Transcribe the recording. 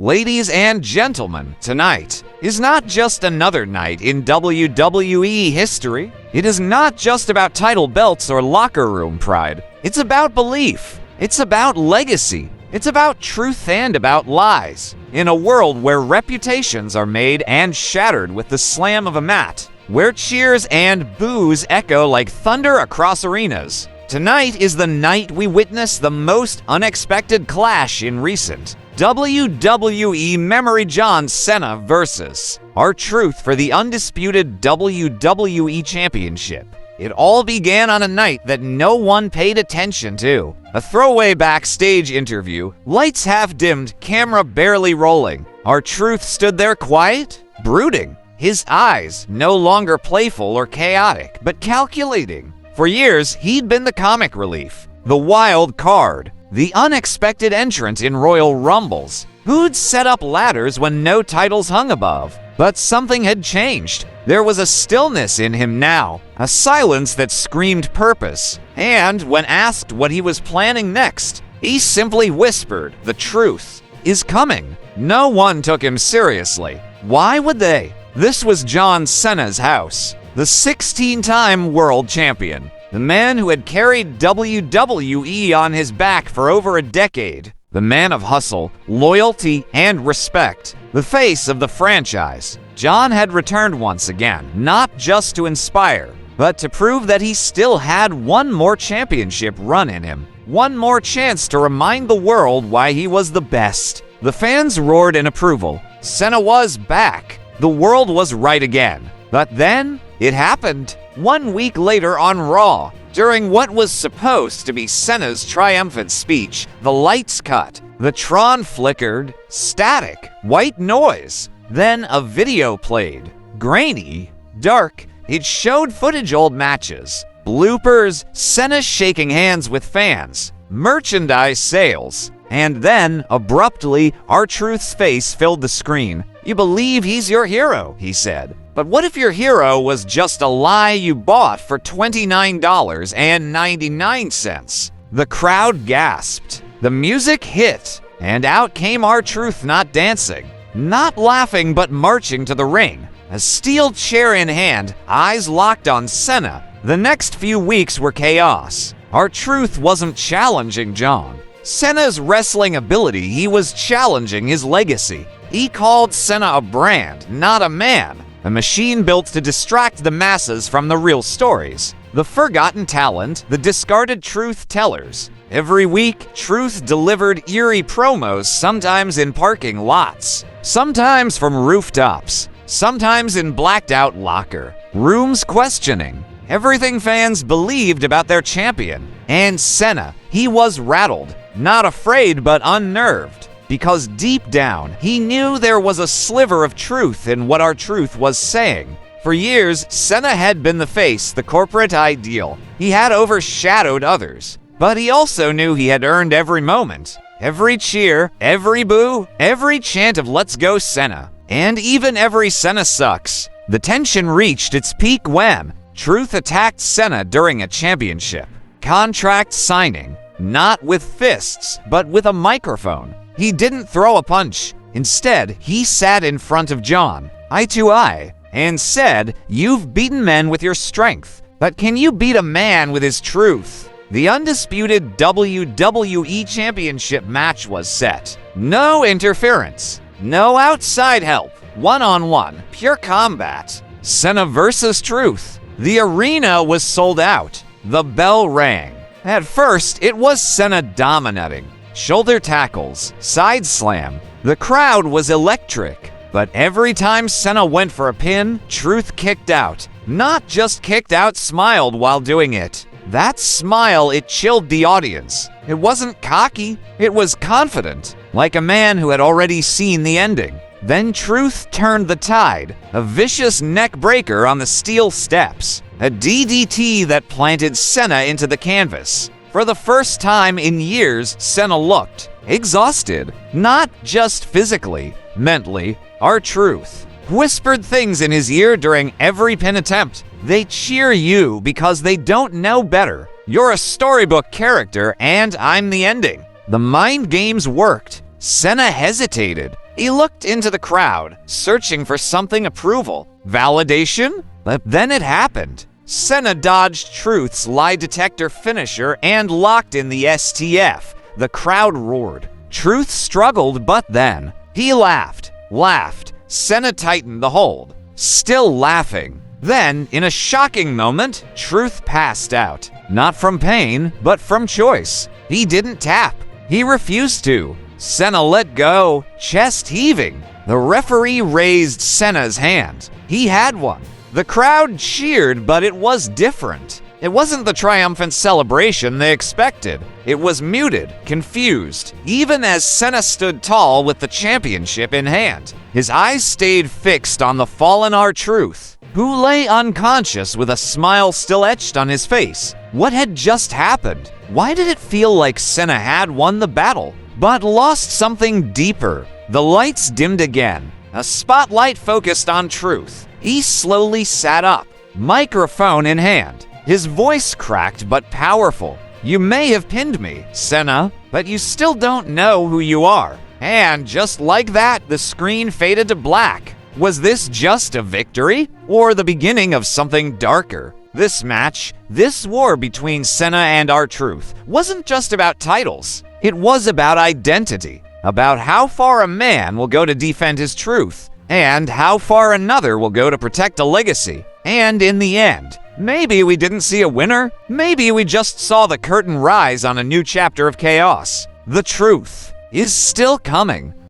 Ladies and gentlemen, tonight is not just another night in WWE history. It is not just about title belts or locker room pride. It's about belief. It's about legacy. It's about truth and about lies. In a world where reputations are made and shattered with the slam of a mat, where cheers and boos echo like thunder across arenas, tonight is the night we witness the most unexpected clash in recent WWE memory. John Cena versus R-Truth for the Undisputed WWE Championship. It all began on a night that no one paid attention to. A throwaway backstage interview, lights half dimmed, camera barely rolling. R-Truth stood there quiet, brooding, his eyes no longer playful or chaotic, but calculating. For years, he'd been the comic relief, the wild card, the unexpected entrant in Royal Rumbles, who'd set up ladders when no titles hung above. But something had changed. There was a stillness in him now, a silence that screamed purpose. And when asked what he was planning next, he simply whispered, "The truth is coming." No one took him seriously. Why would they? This was John Cena's house, the 16-time world champion, the man who had carried WWE on his back for over a decade, the man of hustle, loyalty, and respect, the face of the franchise. John had returned once again, not just to inspire, but to prove that he still had one more championship run in him, one more chance to remind the world why he was the best. The fans roared in approval. Cena was back. The world was right again. But then, it happened. 1 week later on Raw, during what was supposed to be Cena's triumphant speech, the lights cut, the Tron flickered, static, white noise. Then a video played. Grainy, dark, it showed footage old matches, bloopers, Cena shaking hands with fans, merchandise sales. And then, abruptly, R-Truth's face filled the screen. "You believe he's your hero," he said. "But what if your hero was just a lie you bought for $29.99? The crowd gasped. The music hit, and out came R-Truth, not dancing, not laughing, but marching to the ring, a steel chair in hand, eyes locked on Cena. The next few weeks were chaos. R-Truth wasn't challenging John Cena's wrestling ability, he was challenging his legacy. He called Cena a brand, not a man. A machine built to distract the masses from the real stories. The forgotten talent, the discarded truth tellers. Every week, Truth delivered eerie promos, sometimes in parking lots, sometimes from rooftops, sometimes in blacked-out locker rooms, questioning everything fans believed about their champion. And Cena, he was rattled, not afraid but unnerved. Because deep down, he knew there was a sliver of truth in what R-Truth was saying. For years, Cena had been the face, the corporate ideal. He had overshadowed others. But he also knew he had earned every moment, every cheer, every boo, every chant of "Let's go Cena," and even every "Cena sucks." The tension reached its peak when Truth attacked Cena during a championship contract signing, not with fists, but with a microphone. He didn't throw a punch. Instead, he sat in front of John, eye to eye, and said, "You've beaten men with your strength, but can you beat a man with his truth?" The Undisputed WWE Championship match was set. No interference, no outside help, one-on-one, pure combat. Cena versus Truth. The arena was sold out. The bell rang. At first, it was Cena dominating. Shoulder tackles, side slam. The crowd was electric. But every time Cena went for a pin, Truth kicked out. Not just kicked out, smiled while doing it. That smile, it chilled the audience. It wasn't cocky, it was confident, like a man who had already seen the ending. Then Truth turned the tide, a vicious neck breaker on the steel steps, a DDT that planted Cena into the canvas. For the first time in years, Cena looked exhausted, not just physically, mentally. R-Truth whispered things in his ear during every pin attempt. They cheer you because they don't know better. You're a storybook character and I'm the ending. The mind games worked. Cena hesitated. He looked into the crowd, searching for something approval. Validation? But then it happened. Cena dodged Truth's lie detector finisher and locked in the STF. The crowd roared. Truth struggled, but then he laughed. Cena tightened the hold, still laughing. Then, in a shocking moment, Truth passed out. Not from pain, but from choice. He didn't tap. He refused to. Cena let go, chest heaving. The referee raised Cena's hand. He had one. The crowd cheered, but it was different. It wasn't the triumphant celebration they expected. It was muted, confused, even as Cena stood tall with the championship in hand. His eyes stayed fixed on the fallen R-Truth, who lay unconscious with a smile still etched on his face. What had just happened? Why did it feel like Cena had won the battle, but lost something deeper? The lights dimmed again. A spotlight focused on Truth. He slowly sat up, microphone in hand. His voice cracked but powerful. You may have pinned me, Cena, but you still don't know who you are. And just like that, the screen faded to black. Was this just a victory, or the beginning of something darker? This match, this war between Cena and R-Truth, wasn't just about titles. It was about identity, about how far a man will go to defend his truth, and how far another will go to protect a legacy. And in the end, maybe we didn't see a winner. Maybe we just saw the curtain rise on a new chapter of chaos. The truth is still coming.